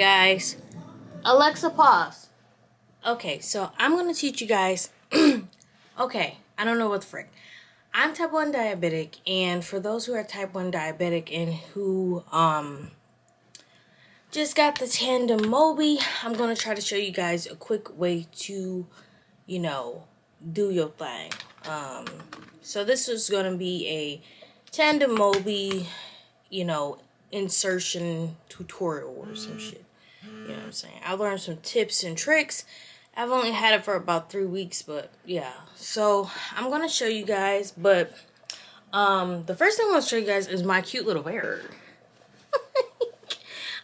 guys. Alexa, pause. Okay, so I'm gonna teach you guys. Okay, I don't know what the frick. I'm type 1 diabetic, and for those who are type 1 diabetic and who just got the Tandem Mobi, I'm gonna try to show you guys a quick way to, do your thing. So this is gonna be a Tandem Mobi, insertion tutorial or some shit. You know what I'm saying? I learned some tips and tricks. I've only had it for about 3 weeks, but yeah. So I'm gonna show you guys, but the first thing I'm gonna show you guys is my cute little bear.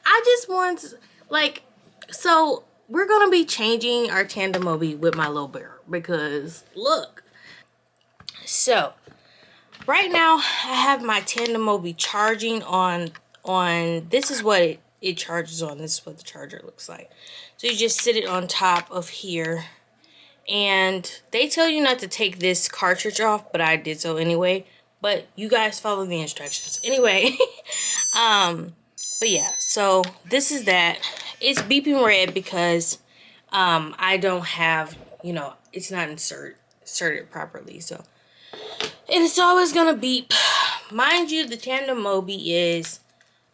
I just want so we're gonna be changing our Tandem Mobi with my little bear because look. So right now I have my Tandem Mobi charging on this is what it charges on. This is what the charger looks like. So you just sit it on top of here, and they tell you not to take this cartridge off, but I did so anyway. But you guys follow the instructions anyway. But yeah, so this is that. It's beeping red because I don't have, it's not inserted properly. So and it's always gonna beep. Mind you, the Tandem Mobi is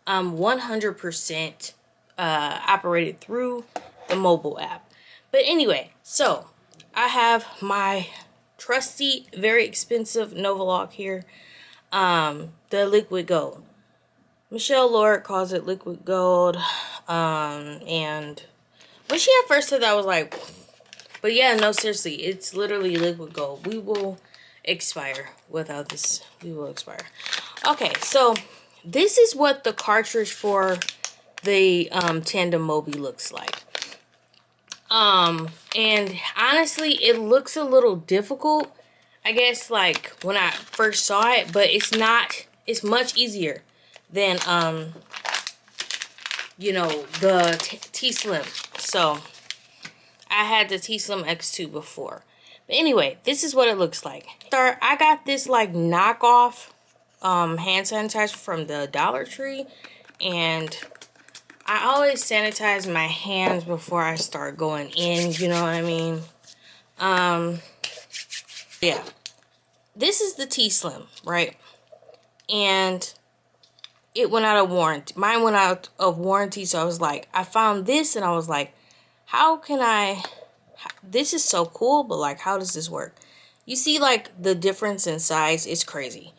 100% operated through the mobile app. But anyway, so I have my trusty, very expensive Novalock here, the liquid gold. Michelle Lord calls it liquid gold, and when she at first said that, I was like, but yeah, no, seriously, it's literally liquid gold. We will expire without this. We will expire. Okay, so this is what the cartridge for the Tandem Mobi looks like. And honestly, it looks a little difficult, I guess, like when I first saw it, but it's not. It's much easier than the T-Slim. So I had the T-Slim X2 before. But anyway, this is what it looks like. I got this like knockoff hand sanitizer from the Dollar Tree, and I always sanitize my hands before I start going in, you know what I mean? Yeah. This is the T-Slim, right? And it went out of warranty. Mine went out of warranty, so I was like, I found this and I was like, how can this is so cool, but like, how does this work? You see like the difference in size? It's crazy.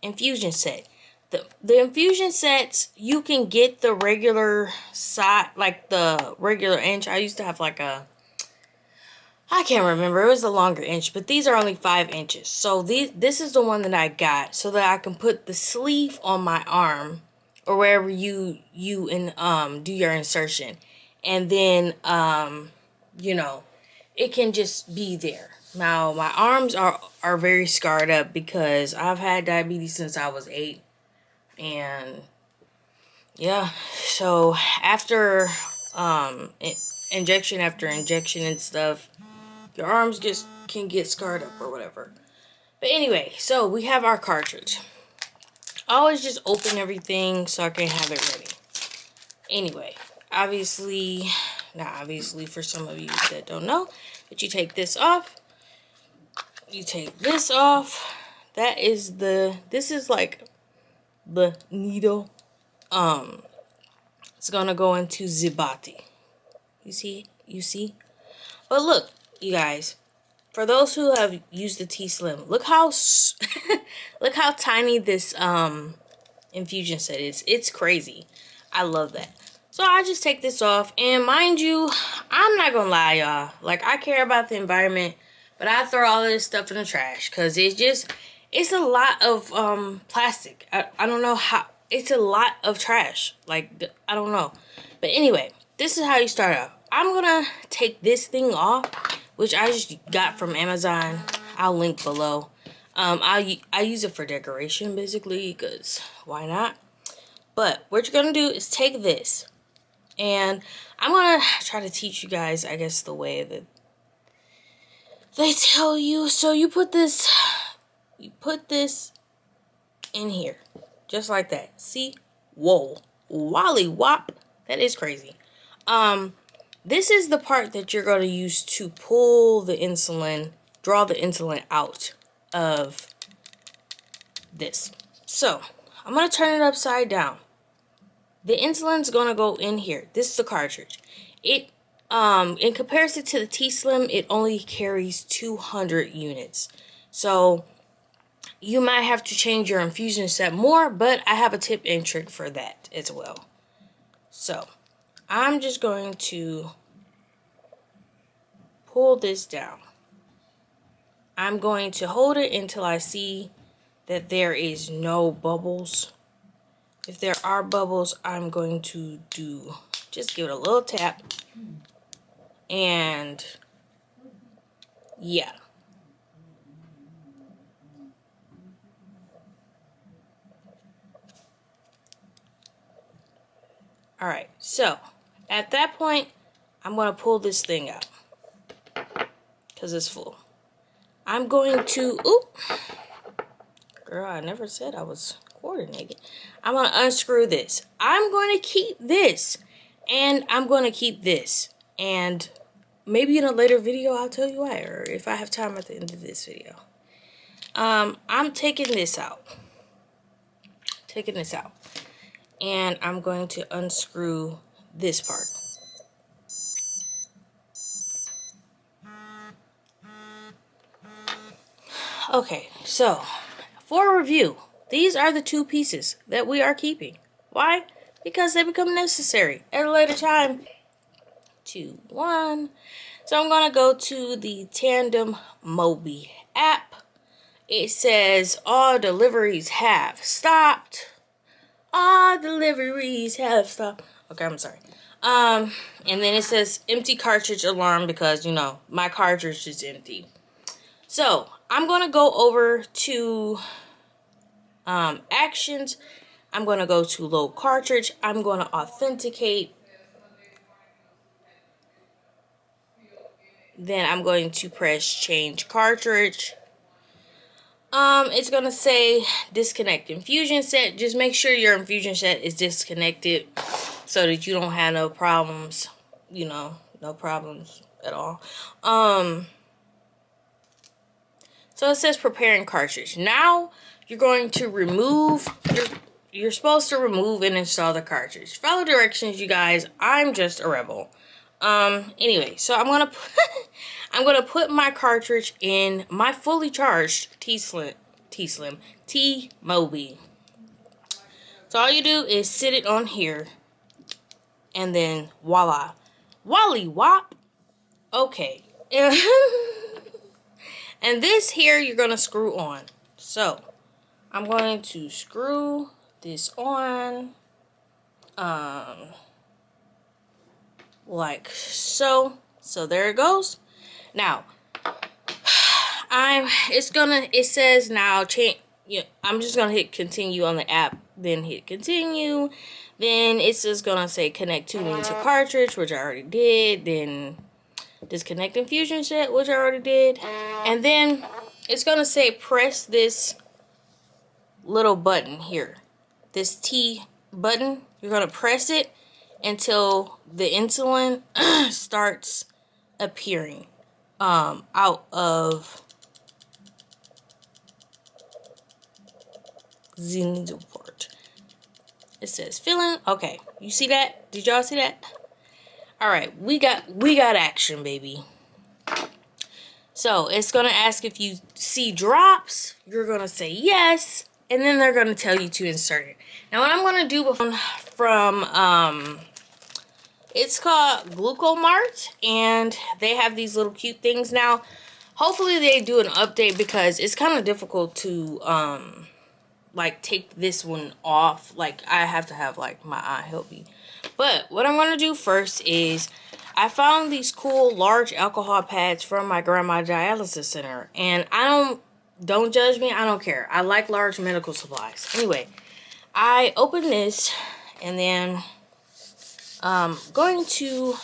Infusion set. The infusion sets, you can get the regular size, like the regular inch. I used to have like I can't remember, it was a longer inch, but these are only 5 inches. So this is the one that I got so that I can put the sleeve on my arm or wherever you do your insertion, and then it can just be there. Now my arms are very scarred up because I've had diabetes since I was 8. And yeah, so after injection after injection and stuff, your arms just can get scarred up or whatever. But anyway, so we have our cartridge. I always just open everything so I can have it ready. Anyway, obviously, not obviously for some of you that don't know, but you take this off. You take this off. This is like the needle. It's gonna go into the body. You see? But look, you guys, for those who have used the T-Slim, look how look how tiny this infusion set is. It's crazy. I love that. So I just take this off, and mind you, I'm not gonna lie, y'all, like, I care about the environment, but I throw all of this stuff in the trash because it's a lot of plastic. I don't know how. It's a lot of trash. Like, I don't know. But anyway, this is how you start out. I'm gonna take this thing off, which I just got from Amazon. I'll link below. I use it for decoration, basically, because why not? But what you're gonna do is take this, and I'm gonna try to teach you guys, I guess, the way that they tell you. So you put this in here, just like that. See? Whoa. Wally wop. That is crazy. This is the part that you're going to use to pull the insulin, draw the insulin out of this. So, I'm going to turn it upside down. The insulin's going to go in here. This is the cartridge. It, in comparison to the T-Slim, it only carries 200 units. So, you might have to change your infusion set more, but I have a tip and trick for that as well. So, I'm just going to pull this down. I'm going to hold it until I see that there is no bubbles. If there are bubbles, I'm going to just give it a little tap. And yeah. Alright, so at that point, I'm going to pull this thing out because it's full. I'm going to, oop, girl, I never said I was coordinated. I'm going to unscrew this. I'm going to keep this, and I'm going to keep this, and maybe in a later video I'll tell you why, or if I have time at the end of this video. I'm taking this out. And I'm going to unscrew this part. Okay, so for review, these are the two pieces that we are keeping. Why? Because they become necessary at a later time. 2, 1. So I'm going to go to the Tandem Mobi app. It says all deliveries have stopped. All deliveries have stopped. Okay, I'm sorry. And then it says empty cartridge alarm because, you know, my cartridge is empty. So, I'm going to go over to actions. I'm going to go to load cartridge. I'm going to authenticate. Then I'm going to press change cartridge. It's going to say disconnect infusion set. Just make sure your infusion set is disconnected so that you don't have no problems, you know, no problems at all. So it says preparing cartridge. Now you're going to remove, you're supposed to remove and install the cartridge. Follow directions, you guys. I'm just a rebel. Anyway, so I'm gonna put my cartridge in my fully charged T-Mobi. So all you do is sit it on here, and then voila, Wally wop. Okay, and this here you're gonna screw on. So I'm going to screw this on, like so. So there it goes. Now, it says now change. Yeah, I'm just gonna hit continue on the app, then hit continue. Then it's just gonna say connect tuning to cartridge, which I already did. Then disconnect infusion set, which I already did. And then it's gonna say press this little button here, this T button. You're gonna press it until the insulin starts appearing out of the needle port. It says filling. Okay, you see that? Did y'all see that? All right, we got action, baby. So it's gonna ask if you see drops. You're gonna say yes, and then they're gonna tell you to insert it. Now, what I'm gonna do from it's called Glucomart, and they have these little cute things now. Hopefully they do an update because it's kind of difficult to like take this one off. Like I have to have like my eye help me. But what I'm gonna do first is I found these cool large alcohol pads from my grandma dialysis center, and don't judge me, I don't care. I like large medical supplies. Anyway, I open this, and then I'm going to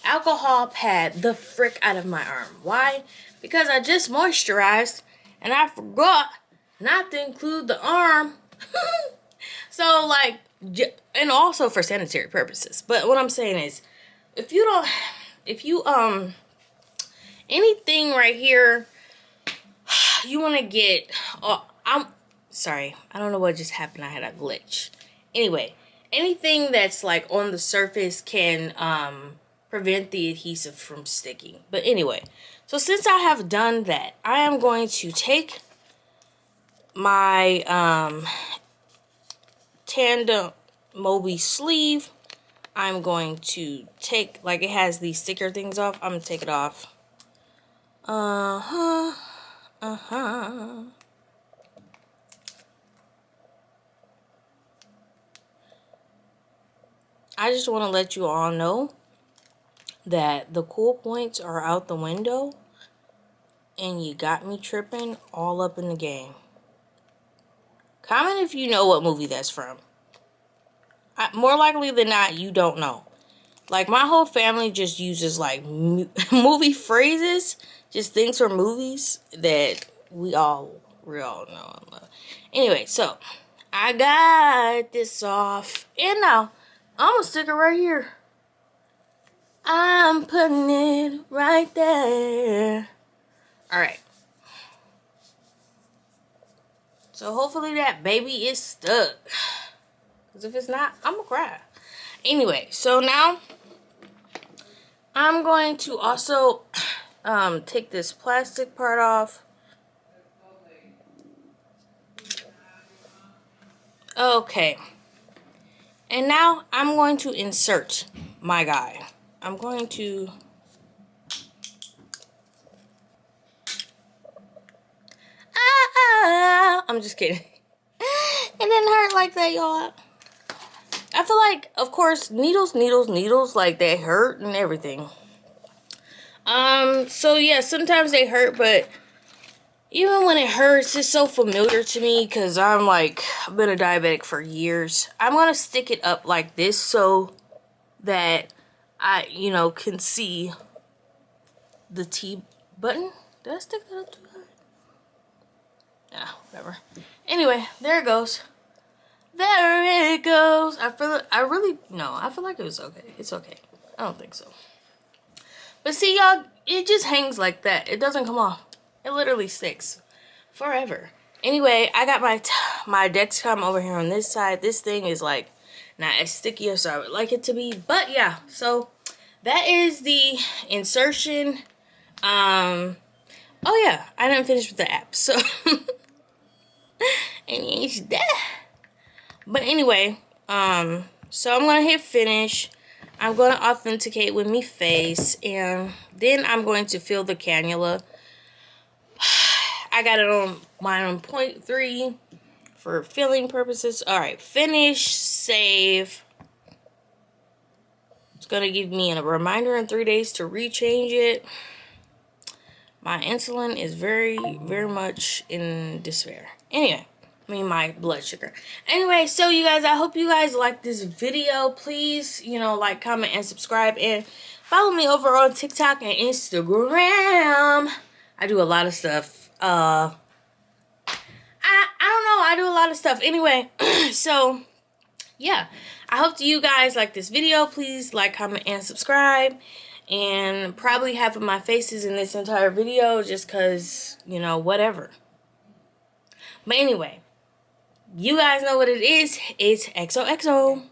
alcohol pad the frick out of my arm. Why? Because I just moisturized and I forgot not to include the arm. So like, and also for sanitary purposes. But what I'm saying is, if you anything right here, you want to get, I'm sorry, I don't know what just happened. I had a glitch. Anyway, anything that's like on the surface can prevent the adhesive from sticking. But anyway, so since I have done that, I am going to take my Tandem Mobi sleeve. I'm going to take, like, it has these sticker things off. I'm gonna take it off. I just want to let you all know that the cool points are out the window, and you got me tripping all up in the game. Comment if you know what movie that's from. More likely than not, you don't know. Like, my whole family just uses, like, movie phrases, just things from movies that we all know and love. Anyway, so, I got this off. And now, I'm gonna stick it right here. I'm putting it right there. Alright. So, hopefully that baby is stuck. Because if it's not, I'm gonna cry. Anyway, so now I'm going to also take this plastic part off. Okay. And now I'm going to insert my guy. I'm going to... I'm just kidding. It didn't hurt like that, y'all. I feel like, of course, needles, like, they hurt and everything. So yeah, sometimes they hurt, but even when it hurts, it's so familiar to me because I've been a diabetic for years. I'm gonna stick it up like this so that I, can see the T button. Did I stick that up too high? Yeah, whatever. Anyway, there it goes. There it goes. I feel like it was okay. It's okay. I don't think so. But see, y'all, it just hangs like that. It doesn't come off. It literally sticks forever. Anyway, I got my Dexcom over here on this side. This thing is like not as sticky as I would like it to be. But yeah, so that is the insertion. Oh yeah, I didn't finish with the app. So and it's that. But anyway, so I'm gonna hit finish. I'm gonna authenticate with me face, and then I'm going to fill the cannula. I got it on mine on 0.3 for filling purposes. All right, finish, save. It's gonna give me a reminder in 3 days to rechange it. My insulin is very, very much in despair. Anyway. My blood sugar. Anyway, so you guys, I hope you guys like this video. Please, like, comment, and subscribe. And follow me over on TikTok and Instagram. I do a lot of stuff. I don't know. I do a lot of stuff. Anyway, so, yeah. I hope you guys like this video. Please like, comment, and subscribe. And probably half of my face is in this entire video just because, whatever. But anyway. You guys know what it is. It's XOXO.